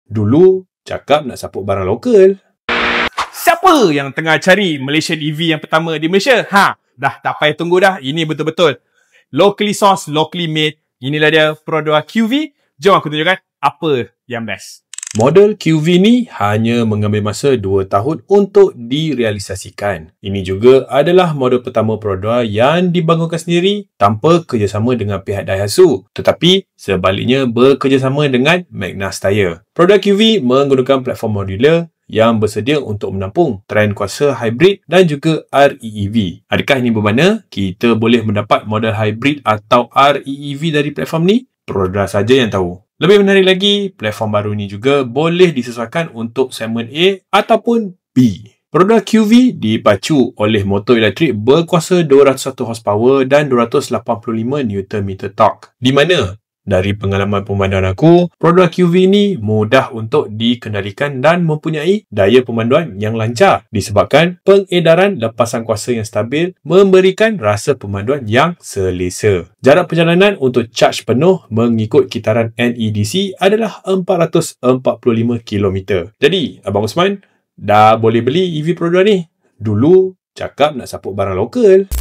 Dulu cakap nak support barang lokal. Siapa yang tengah cari Malaysian EV yang pertama di Malaysia? Dah tak payah tunggu dah. Ini betul-betul locally sourced, locally made. Inilah dia Perodua QV. Jom aku tunjukkan apa yang best. Model QV ni hanya mengambil masa 2 tahun untuk direalisasikan. Ini juga adalah model pertama Perodua yang dibangunkan sendiri tanpa kerjasama dengan pihak Daihatsu, tetapi sebaliknya bekerjasama dengan Magna Steyr. Perodua QV menggunakan platform modular yang bersedia untuk menampung trend kuasa hybrid dan juga REEV. Adakah ini bermakna kita boleh mendapat model hybrid atau REEV dari platform ni? Perodua saja yang tahu. Lebih menarik lagi, platform baru ni juga boleh disesuaikan untuk segmen A ataupun B. Perodua QV dipacu oleh motor elektrik berkuasa 201 horsepower dan 285 Nm torque. Di mana, dari pengalaman pemanduan aku, Perodua QV ni mudah untuk dikendalikan dan mempunyai daya pemanduan yang lancar disebabkan pengedaran lepasan kuasa yang stabil memberikan rasa pemanduan yang selesa. Jarak perjalanan untuk charge penuh mengikut kitaran NEDC adalah 445 km. Jadi, Abang Osman dah boleh beli EV Perodua ni. Dulu cakap nak support barang lokal.